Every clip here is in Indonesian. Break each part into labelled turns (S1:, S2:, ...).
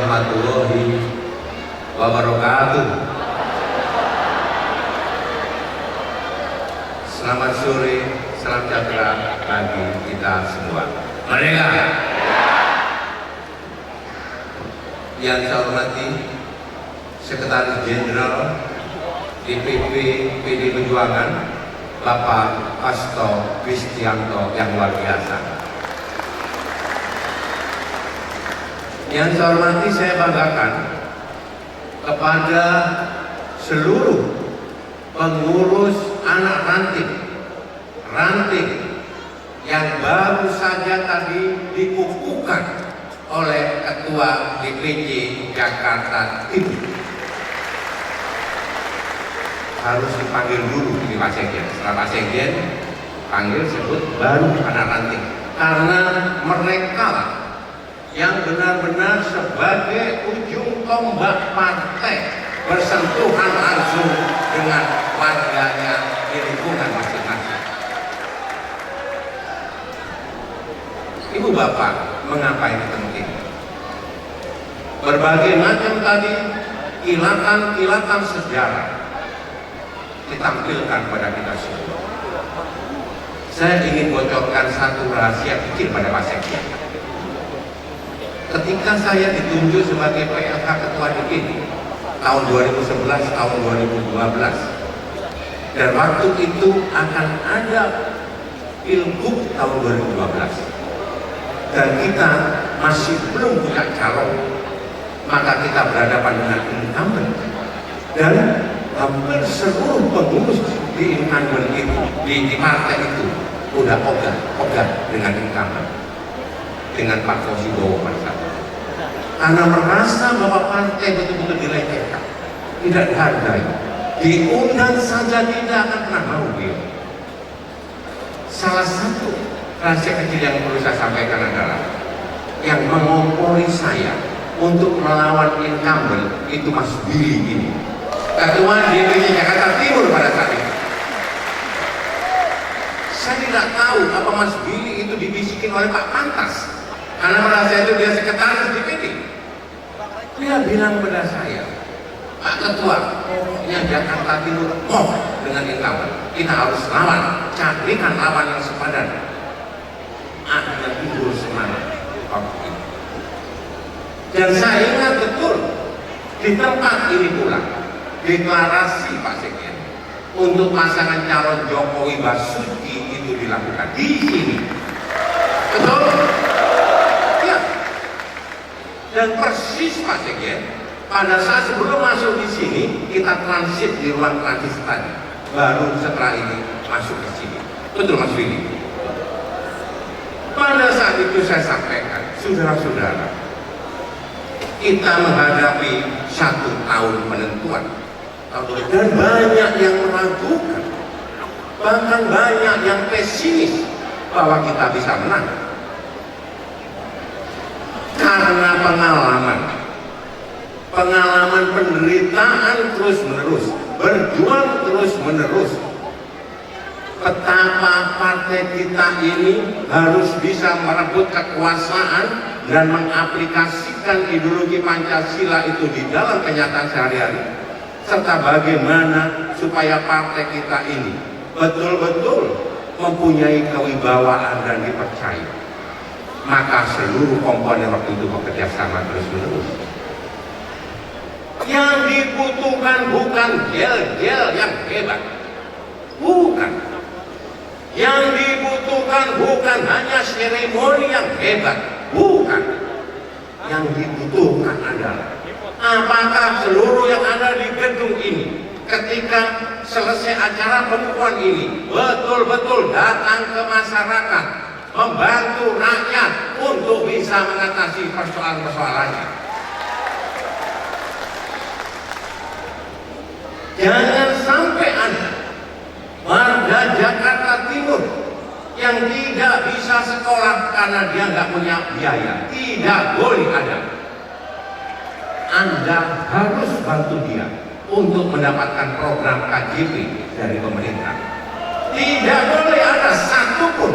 S1: warahmatullahi wabarakatuh. Selamat sore, salam sejahtera bagi kita semua. Merdeka! Yang saya hormati Sekretaris Jenderal DPP PD Perjuangan Bapak Hasto Kristianto yang luar biasa. Yang saya hormati, saya banggakan kepada seluruh pengurus anak ranting yang baru saja tadi dikukuhkan oleh Ketua DPC Jakarta Timur. Harus dipanggil dulu di Pak Sekjen. Setelah Pak Sekjen panggil sebut baru anak ranting, karena mereka yang benar-benar sebagai ujung tombak partai bersentuhan langsung dengan warganya di lingkungan masing-masing. Ibu bapak, mengapa ini penting? Berbagai macam tadi kilatan-kilatan sejarah ditampilkan pada kita semua. Saya ingin bocorkan satu rahasia kecil pada Pak Sekjen. Ketika saya ditunjuk sebagai PLH Ketua DPD tahun 2011, tahun 2012, dan waktu itu akan ada Pilgub tahun 2012, dan kita masih belum punya calon, maka kita berhadapan dengan incumbent, dan hampir seluruh pengurus di incumbent itu, di partai itu udah ogah dengan incumbent, dengan Pak Fauzi Bowo pada saat itu, karena merasa bahwa partai betul-betul dilecehkan, tidak dihargai, diundang saja tidak akan pernah mau beliau. Salah satu rahasia kecil yang perlu saya sampaikan adalah yang mengompori saya untuk melawan incumbent itu Mas Billy ini, Ketua DPC Jakarta Timur pada saat itu. Saya tidak tahu apa Mas Billy itu dibisikin oleh Pak Pantas, karena merasa itu dia sekretaris DPD. Dia bilang pada saya, Pak Ketua, pokoknya Jakarta Timur dengan incumbent, kita harus lawan, carikan lawan yang sepadan. Akhirnya timbul semangat waktu itu. Dan saya ingat betul di tempat ini pula deklarasi Pak Sekjen untuk pasangan calon Jokowi Basuki itu dilakukan di sini. Betul? Ya. Dan persis Pak Sekjen, pada saat sebelum masuk di sini kita transit di ruang transit tadi, baru setelah ini masuk ke sini. Betul Mas Willy? Pada saat itu saya sampaikan, saudara-saudara, kita menghadapi 1 tahun penentuan, dan banyak yang meragukan, bahkan banyak yang pesimis bahwa kita bisa menang, karena pengalaman penderitaan terus-menerus, berjuang terus-menerus. Betapa partai kita ini harus bisa merebut kekuasaan dan mengaplikasikan ideologi Pancasila itu di dalam kenyataan sehari-hari, serta bagaimana supaya partai kita ini betul-betul mempunyai kewibawaan dan dipercaya. Maka seluruh komponen waktu itu bekerja sama terus-menerus. Yang dibutuhkan bukan gel-gel yang hebat, bukan. Yang dibutuhkan bukan hanya seremoni yang hebat, bukan. Yang dibutuhkan adalah apakah seluruh yang ada di gedung ini ketika selesai acara pengukuhan ini betul-betul datang ke masyarakat, membantu rakyat untuk bisa mengatasi persoalan-persoalannya. Jangan sampai ada warga Jakarta Timur yang tidak bisa sekolah karena dia nggak punya biaya. Tidak boleh ada. Anda harus bantu dia untuk mendapatkan program KJP dari pemerintah. Tidak boleh ada satupun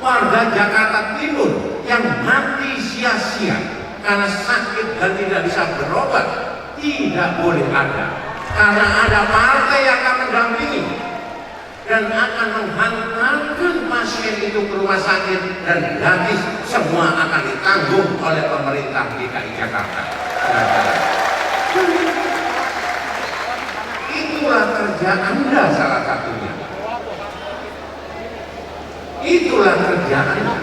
S1: warga Jakarta Timur yang mati sia-sia karena sakit dan tidak bisa berobat, tidak boleh ada. Karena ada partai yang akan mendampingi dan akan menghantarkan pasien itu ke rumah sakit, dan gratis, semua akan ditanggung oleh pemerintah DKI Jakarta. Itulah kerja Anda salah satunya. Itulah kerja Anda.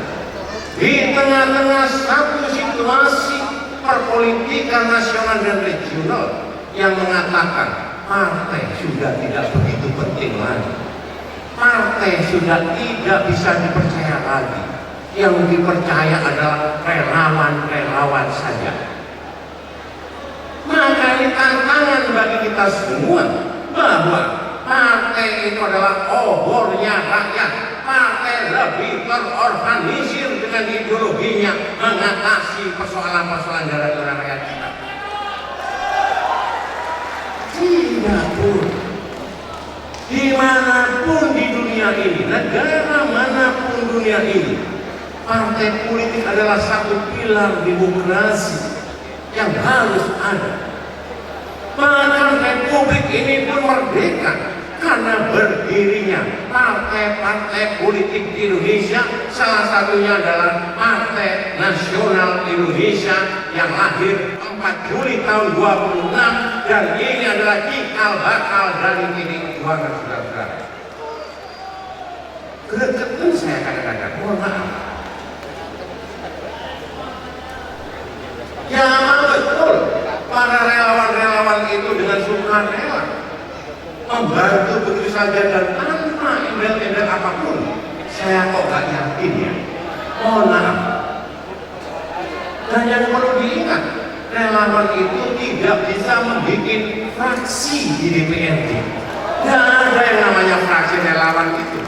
S1: Di tengah-tengah satu situasi perpolitikan nasional dan regional yang mengatakan partai sudah tidak begitu penting lagi. Partai sudah tidak bisa dipercaya lagi. Yang dipercaya adalah relawan-relawan saja. Maka ini tantangan bagi kita semua bahwa partai itu adalah obornya rakyat. Partai lebih terorganisir dengan ideologinya mengatasi persoalan-persoalan dari rakyat kita. Tidak pun. Dimanapun di dunia ini, negara manapun dunia ini, partai politik adalah satu pilar demokrasi yang harus ada. Bahkan republik ini pun merdeka karena berdirinya partai-partai politik di Indonesia. Salah satunya adalah Partai Nasional Indonesia yang lahir 4 Juli tahun 26, dan ini adalah cikal bakal dari titik perjuangan saudara-saudara. Gregetan saya kadang-kadang, mohon maaf. Ya betul, para relawan-relawan itu dengan sukarela membantu begitu saja dan tanpa embel-embel apapun. Saya kok gak yakin ya. Mohon maaf. Dan yang perlu diingat, relawan itu tidak bisa membuat fraksi di DPRD. Tidak ada yang namanya fraksi relawan itu.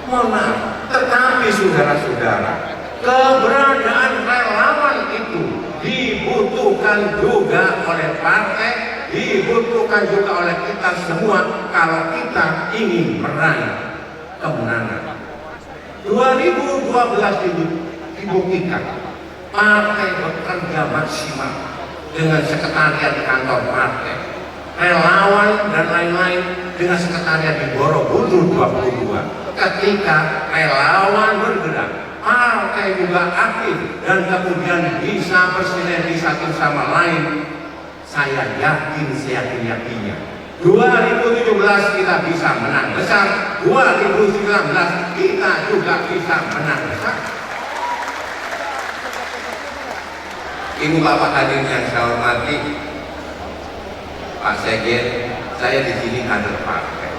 S1: Mohon maaf. Tetapi saudara-saudara, keberadaan relawan itu dibutuhkan juga oleh partai, dibutuhkan juga oleh kita semua kalau kita ingin meraih kemenangan. 2012 dibuktikan partai bekerja maksimal dengan sekretariat di kantor partai, relawan dan lain-lain dengan sekretariat di Borobudur 22. Ketika relawan bergerak, partai juga aktif dan kemudian bisa bersinergi satu sama lain. Saya yakin, seyakin-yakinnya 2017 kita bisa menang besar, 2019 kita juga bisa menang besar. Ibu bapak hadirin yang saya hormati, Pak Sekjen, saya di sini kader partai.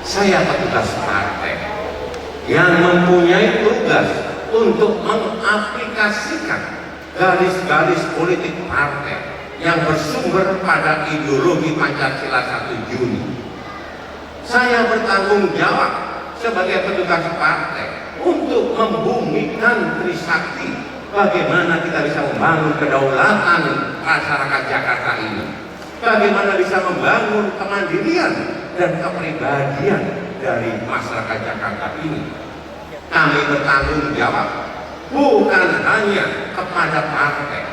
S1: Saya petugas partai yang mempunyai tugas untuk mengaplikasikan garis-garis politik partai yang bersumber pada ideologi Pancasila 1 Juni. Saya bertanggung jawab sebagai petugas partai untuk membumikan Trisakti, bagaimana kita bisa membangun kedaulatan masyarakat Jakarta ini, bagaimana bisa membangun kemandirian dan kepribadian dari masyarakat Jakarta ini. Kami bertanggung jawab bukan hanya kepada partai,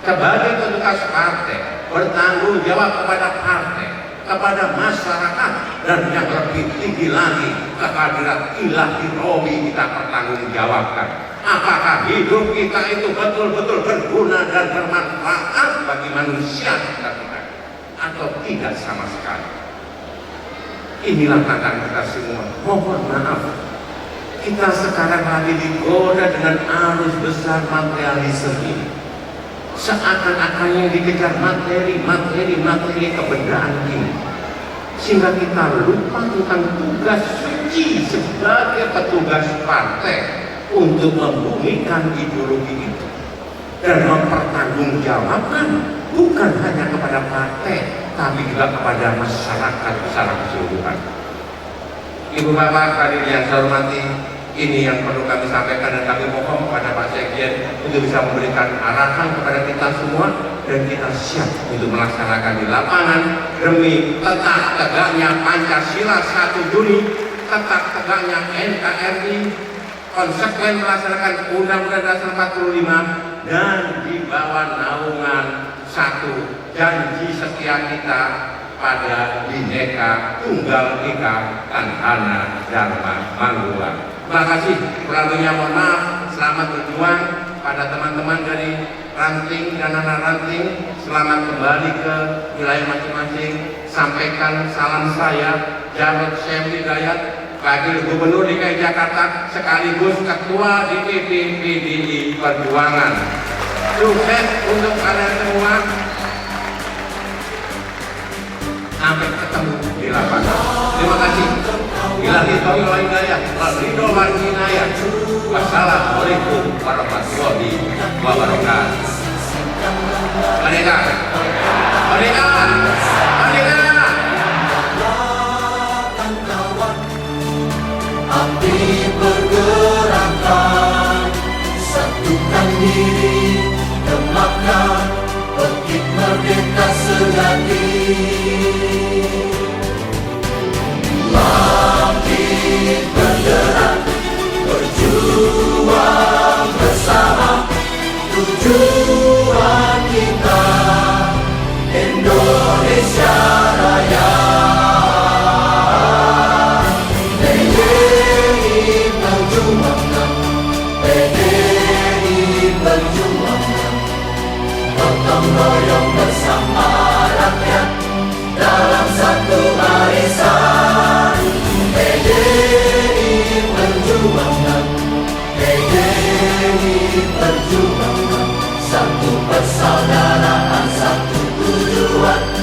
S1: sebagai petugas partai bertanggung jawab kepada partai, kepada masyarakat, dan yang lebih tinggi lagi kehadiran ilahi rohi kita pertanggungjawabkan. Apakah hidup kita itu betul-betul berguna dan bermanfaat bagi manusia kita atau tidak sama sekali? Inilah tantangan kita semua. Mohon maaf, kita sekarang lagi digoda dengan arus besar materialisme ini. Seakan-akan yang dikejar materi kebendaan ini, sehingga kita lupa tentang tugas suci sebagai petugas partai untuk membumikan ideologi itu dan mempertanggungjawabkan bukan hanya kepada partai tapi juga kepada masyarakat secara keseluruhan. Ibu bapak hadirin yang saya hormati, ini yang perlu kami sampaikan, dan kami mohon kepada Pak Sekjen untuk bisa memberikan arahan kepada kita semua, dan kita siap untuk melaksanakan di lapangan demi tetap tegaknya Pancasila 1 Juni, tetap tegaknya NKRI, konsekuen melaksanakan Undang-Undang Dasar 45 dan di bawah naungan satu janji setia kita pada Bhinneka Tunggal Ika Tadhana Dharma Manggula. Terima kasih. Kurang lebihnya mohon maaf. Selamat berjuang pada teman-teman dari ranting dan anak ranting. Selamat kembali ke wilayah masing-masing. Sampaikan salam saya Jarod Syekh Hidayat, Wakil Gubernur DKI Jakarta sekaligus Ketua DPP PDI Perjuangan. Sukses untuk kalian semua. Sampai ketemu di lapangan. Terima kasih. Ilahi taufiq wal hidayah, ridho wal inayah. Wassalamualaikum warahmatullahi wabarakatuh. Merdeka. Merdeka. Merdeka.
S2: Api bergerakkan, satukan diri, gemapkan bukit merdeka sejati. Bangkit bergerak, berjuang bersama, tujuan kita Indonesia Raya. Gotong royong bersama rakyat dalam satu barisan. PDI Perjuangan, PDI Perjuangan, satu persaudaraan, satu tujuan.